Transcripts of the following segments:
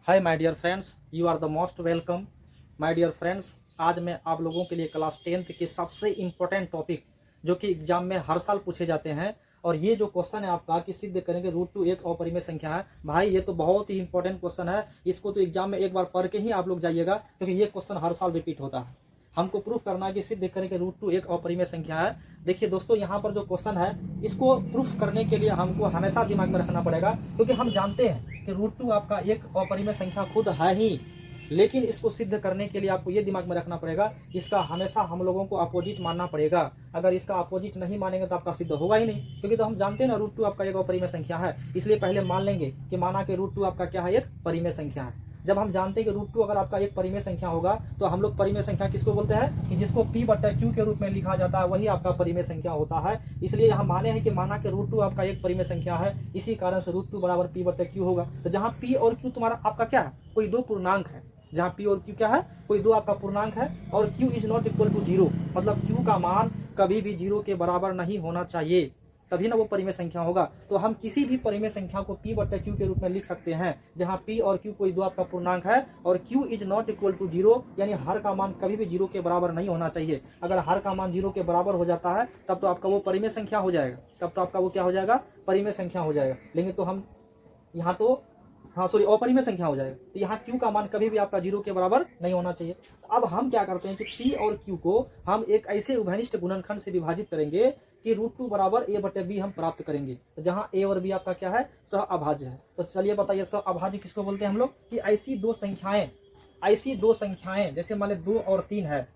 Hi my dear friends, you are the most welcome. My dear friends, आज मैं आप लोगों के लिए क्लास 10th के सबसे इम्पोर्टेंट टॉपिक जो कि एग्जाम में हर साल पूछे जाते हैं, और ये जो क्वेश्चन है आपका कि सिद्ध करेंगे रूट टू एक अपरिमेय संख्या है। भाई ये तो बहुत ही इंपॉर्टेंट क्वेश्चन है, इसको तो एग्जाम में एक बार पढ़ के ही आप लोग जाइएगा, क्योंकि ये क्वेश्चन हर साल रिपीट होता है। हमको प्रूफ करना है कि सिद्ध करें कि रूट टू एक अपरिमेय संख्या है। देखिए दोस्तों, यहाँ पर जो क्वेश्चन है इसको प्रूफ करने के लिए हमको हमेशा दिमाग में रखना पड़ेगा, क्योंकि हम जानते हैं कि रूट टू आपका एक अपरिमेय संख्या खुद है ही, लेकिन इसको सिद्ध करने के लिए आपको ये दिमाग में रखना पड़ेगा इसका हमेशा हम लोगों को अपोजिट मानना पड़ेगा। अगर इसका अपोजिट नहीं मानेंगे तो आपका सिद्ध होगा ही नहीं, क्योंकि तो हम जानते हैं ना रूट टू आपका एक अपरिमेय संख्या है। इसलिए पहले मान लेंगे कि माना कि रूट टू आपका क्या है, एक परिमेय संख्या है। जब हम जानते हैं कि रूट टू अगर आपका एक परिमेय संख्या होगा तो हम लोग परिमेय संख्या किसको बोलते हैं कि जिसको p बटा q के रूप में लिखा जाता है, वही आपका परिमेय संख्या होता है। इसलिए यहाँ माने हैं कि माना कि रूट टू आपका एक परिमेय संख्या है, इसी कारण से रूट टू बराबर p बटा q होगा। तो जहाँ p और q तुम्हारा आपका क्या है, कोई दो पूर्णांक है। जहाँ p और q क्या है, कोई दो आपका पूर्णांक है, और q is not equal to zero, मतलब q का मान कभी भी जीरो के बराबर नहीं होना चाहिए, तभी ना वो परिमेय संख्या होगा। तो हम किसी भी परिमेय संख्या को p बटा q के रूप में लिख सकते हैं, जहां p और q कोई दो आपका पूर्णांक है, और q is not equal to zero, यानी हर का मान कभी भी जीरो के बराबर नहीं होना चाहिए। अगर हर का मान जीरो के बराबर हो जाता है तब तो आपका वो परिमेय संख्या हो जाएगा, तब तो आपका वो क्या हो जाएगा, परिमेय संख्या हो जाएगा। लेकिन तो हम यहाँ तो अपरिमेय संख्या हो जाएगा। तो यहाँ q का मान कभी भी आपका जीरो के बराबर नहीं होना चाहिए। तो अब हम क्या करते हैं कि p और q को हम एक ऐसे उभयनिष्ठ गुणनखंड से विभाजित करेंगे कि रूट टू बराबर a बटे b हम प्राप्त करेंगे। तो जहाँ a और b आपका क्या है, सह अभाज्य है। तो चलिए बताइए सह अभाज्य किसको बोलते हैं हम लोग, कि ऐसी दो संख्याएं जैसे मान लो 2 और 3 है,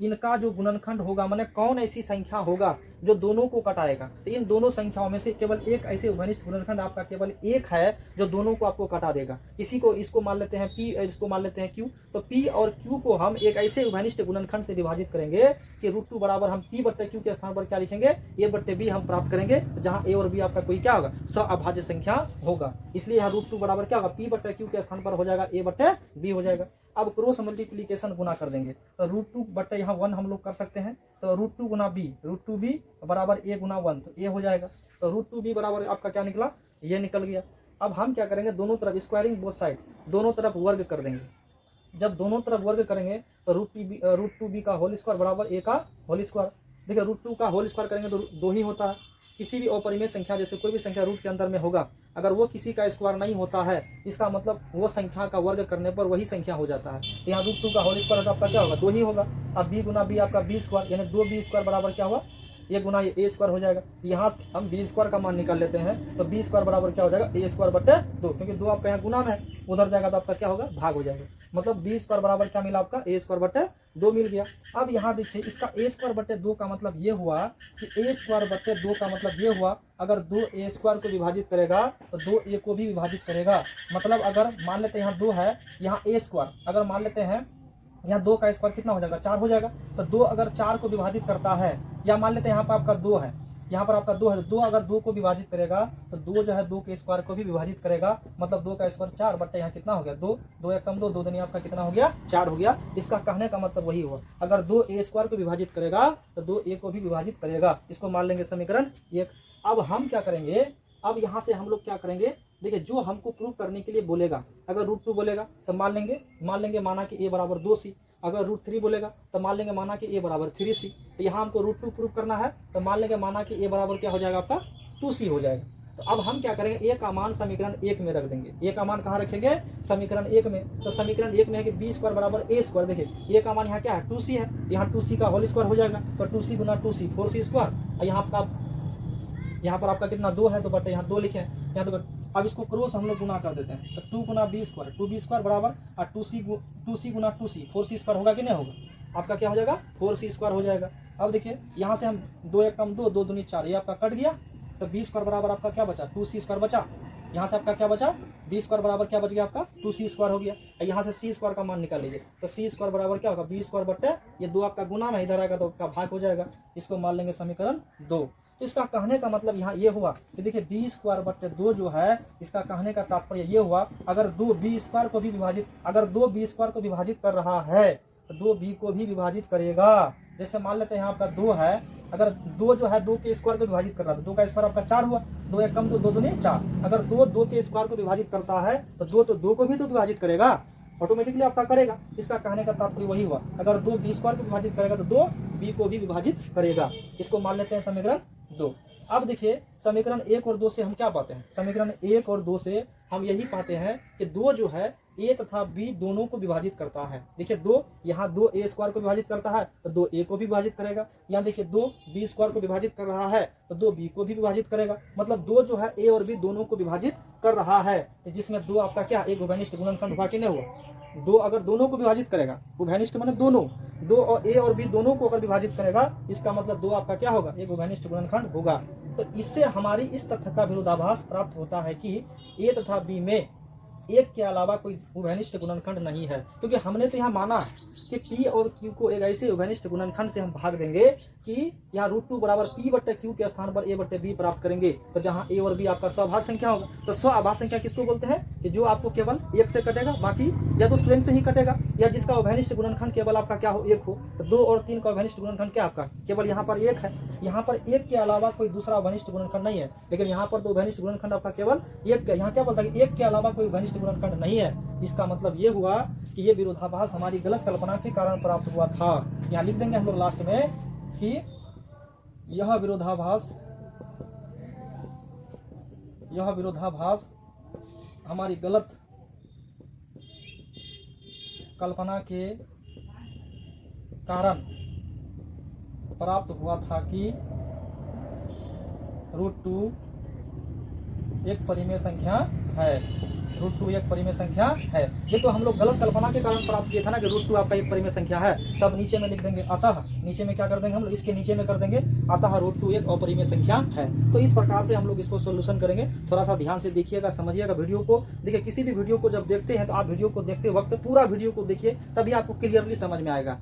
इनका जो गुणनखंड होगा, माने कौन ऐसी संख्या होगा जो दोनों को कटाएगा। तो इन दोनों संख्याओं में से केवल एक ऐसे उभयनिष्ठ गुणनखंड आपका केवल एक है जो दोनों को आपको कटा देगा। इसको मान लेते हैं p, इसको मान लेते हैं q। तो p और q को हम एक ऐसे उभयनिष्ठ गुणनखंड से विभाजित करेंगे कि रूट टू बराबर हम p बट्टे q के स्थान पर क्या लिखेंगे, a बट्टे b हम प्राप्त करेंगे, जहां a और b आपका कोई क्या होगा, सअभाज्य संख्या होगा। इसलिए यहाँ रूट टू बराबर क्या होगा, p बट्टे q के स्थान पर हो जाएगा a बट्टे b हो जाएगा। अब क्रॉस मल्टीप्लीकेशन गुना कर देंगे, तो रूट टू बट्टे यहाँ 1 हम लोग कर सकते हैं, तो root two Guna B, root to be बराबर a गुना 1, तो a हो जाएगा। तो रूट टू बी बराबर आपका क्या निकला, ये निकल गया। अब हम क्या करेंगे, दोनों तरफ स्क्वायरिंग बोथ साइड, दोनों तरफ वर्ग कर देंगे। जब दोनों तरफ वर्ग करेंगे तो रूट टू बी का होल स्क्वायर बराबर a का होल स्क्वायर। देखिए रूट टू का होल स्क्वायर करेंगे तो दो ही होता है। किसी भी अपरिमेय संख्या, जैसे कोई भी संख्या रूट के अंदर में होगा, अगर वो किसी का स्क्वायर नहीं होता है, इसका मतलब वो संख्या का वर्ग करने पर वही संख्या हो जाता है। तो यहाँ रूट टू का होल स्क्वायर तो आपका क्या होगा, दो ही होगा। अब b गुना बी आपका बी स्क्वायर, यानी 2b स्क्वायर बराबर क्या हुआ, ये गुना ये ए स्क्वायर हो जाएगा। यहाँ हम बी स्क्वायर का मान निकाल लेते हैं, तो बी स्क्वायर बराबर क्या हो जाएगा, ए स्क्वायर बटे 2, क्योंकि 2 आपका यहाँ गुना में है, उधर जाएगा तो आपका क्या होगा, भाग हो जाएगा। मतलब बी स्क्वायर बराबर क्या मिला आपका, ए स्क्वायर बटे 2 मिल गया। अब यहाँ देखिए इसका ए स्क्वायर बटे 2 का मतलब ये हुआ कि ए स्क्वायर बटे 2 का मतलब ये हुआ, अगर 2 ए स्क्वायर को विभाजित करेगा तो 2 ए को भी विभाजित करेगा। मतलब अगर मान लेते हैं यहाँ 2 है, यहाँ ए स्क्वायर अगर मान लेते हैं, यहाँ 2 का स्क्वायर कितना हो जाएगा, 4 हो जाएगा। तो 2 अगर 4 को विभाजित करता है, या मान लेते हैं यहाँ पर आपका 2 है, यहाँ पर आपका 2 है, 2 अगर 2 को विभाजित करेगा तो 2 जो है 2 के स्क्वायर को भी विभाजित करेगा। मतलब 2 का स्क्वायर 4 बट्टे यहाँ कितना हो गया, 2, 2 एक कम 2, 2 दुनी आपका कितना हो गया, 4 हो गया। इसका कहने का मतलब वही हुआ, अगर 2 ए स्क्वायर को विभाजित करेगा तो 2 ए को भी विभाजित करेगा। इसको मान लेंगे समीकरण 1। अब हम क्या करेंगे, अब यहाँ से हम लोग क्या करेंगे, देखिए जो हमको प्रूव करने के लिए बोलेगा, अगर रूट टू बोलेगा तो मान लेंगे माना कि a बराबर 2c। अगर रूट 3 बोलेगा तो मान लेंगे माना कि a बराबर 3c। तो यहाँ हमको रूट टू प्रूव करना है, तो मान लेंगे माना कि a बराबर क्या हो जाएगा, आपका 2c हो जाएगा। तो अब हम क्या करेंगे, a का मान समीकरण 1 में रख देंगे। a का मान कहाँ रखेंगे, समीकरण 1 में। तो समीकरण 1 में है कि बी स्क्वायर बराबर a स्क्वायर। देखिए a का मान यहाँ क्या है, 2c है, यहाँ 2c का होल स्क्वायर हो जाएगा, तो 2c गुना 2c 4c स्क्वायर। यहाँ पर आपका कितना 2 है, तो बटे यहाँ 2 लिखे यहाँ तो। अब इसको क्रॉस हम लोग गुना कर देते हैं, तो 2 गुना बी स्क्वायर, 2b स्क्वायर बराबर और 2c गुना 2c 4c स्क्वायर होगा कि नहीं होगा, आपका क्या हो जाएगा, 4c स्क्वायर हो जाएगा। अब देखिए यहाँ से हम 2 एक कम 2, 2 दूनी 4, ये आपका कट गया। तो बी स्क्वायर बराबर आपका क्या बचा, 2c स्क्वायर बचा। यहाँ से आपका क्या बचा, बी स्क्वायर बराबर क्या बच गया, आपका 2c स्क्वायर हो गया। यहाँ से c स्क्वायर का मान निकाल लीजिए, तो c स्क्वायर बराबर क्या होगा, बी स्क्वायर बट्टे ये 2 आपका गुना में इधर आएगा तो आपका भाग हो जाएगा। इसको मान लेंगे समीकरण 2। इसका कहने का मतलब यहाँ ये हुआ कि देखिए बी स्क्वायर बट्टे 2 जो है, इसका कहने का तात्पर्य ये हुआ, अगर 2 बी स्क्वायर को भी विभाजित, अगर 2 बी स्क्वायर को विभाजित कर रहा है तो 2 बी को भी विभाजित करेगा। जैसे मान लेते हैं यहाँ आपका 2 है, अगर 2 जो है 2 के स्क्वायर को विभाजित कर रहा है, 2 का स्क्वायर आपका 4 हुआ, 2 एक कम तो 2 दूनी 4। अगर 2 के स्क्वायर को विभाजित करता है तो 2 तो 2 को भी तो विभाजित करेगा, ऑटोमेटिकली आपका करेगा। इसका कहने का तात्पर्य वही हुआ, अगर 2 बी स्क्वायर को विभाजित करेगा तो 2 बी को भी विभाजित करेगा। इसको मान लेते हैं समीकरण 2। अब देखिए समीकरण 1 और 2 से हम क्या पाते हैं, समीकरण 1 और 2 से हम यही पाते हैं कि 2 जो है ए तथा बी दोनों को विभाजित करता है। देखिए 2 यहाँ 2 ए स्क्वायर को विभाजित करता है तो 2 ए को भी विभाजित करेगा। यहाँ देखिए 2 बी स्क्वायर को विभाजित कर रहा है तो 2 बी को भी विभाजित करेगा। मतलब 2 जो है ए और बी दोनों को विभाजित कर रहा है, जिसमें 2 आपका क्या एक उभयनिष्ठ गुणनखंड हुआ कि नहीं हुआ। 2 अगर दोनों को विभाजित करेगा, उभयनिष्ठ माने दोनों, 2 और ए और बी दोनों को अगर विभाजित करेगा, इसका मतलब 2 आपका क्या होगा, एक उभयनिष्ठ गुणनखंड होगा। तो इससे हमारी इस तथ्य का विरोधाभास प्राप्त होता है कि ए तथा बी में एक के अलावा कोई उभयनिष्ठ गुणनखंड नहीं है, क्योंकि हमने तो यहाँ माना कि P और Q को एक ऐसे उभयनिष्ठ गुणनखंड से हम भाग देंगे कि यहाँ √2 बराबर P बट्टे Q के स्थान पर A बट्टे B प्राप्त करेंगे। तो जहाँ A और B आपका स्वाभाव संख्या होगा, तो स्वाभाव संख्या किसको बोलते हैं कि जो आपको केवल 1 से कटेगा, बाकी या तो स्वयं से ही कटेगा, या जिसका उभयनिष्ठ गुणनखंड केवल आपका क्या हो 1 हो। तो 2 और 3 का उभयनिष्ठ गुणनखंड क्या आपका केवल यहाँ पर 1 है, यहाँ पर 1 के अलावा कोई दूसरा उभयनिष्ठ गुणनखंड नहीं है। लेकिन यहाँ पर तो उभयनिष्ठ गुणनखंड आपका केवल 1 यहाँ क्या बोलता है, 1 के अलावा कोई उभयनिष्ठ गुणनखंड नहीं है। इसका मतलब ये हुआ कि ये विरोधाभास हमारी गलत कल्पना के कारण प्राप्त हुआ था। यहाँ लिख देंगे हम लोग लास्ट में कि यह विरोधाभास हमारी गलत कल्पना के कारण प्राप्त हुआ था कि √2 एक परिमेय संख्या है, √2 एक परिमेय संख्या है। ये तो हम लोग गलत कल्पना के कारण प्राप्त किए था ना कि √2 आपका एक परिमेय संख्या है। तब नीचे में लिख देंगे अतः, नीचे में क्या कर देंगे हम लोग, इसके नीचे में कर देंगे अतः √2 एक अपरिमेय संख्या है। तो इस प्रकार से हम लोग इसको सोल्यूशन करेंगे। थोड़ा सा ध्यान से देखिएगा, समझिएगा वीडियो को। देखिए किसी भी वीडियो को जब देखते हैं तो आप वीडियो को देखते वक्त पूरा वीडियो को देखिए, तभी आपको क्लियरली समझ में आएगा।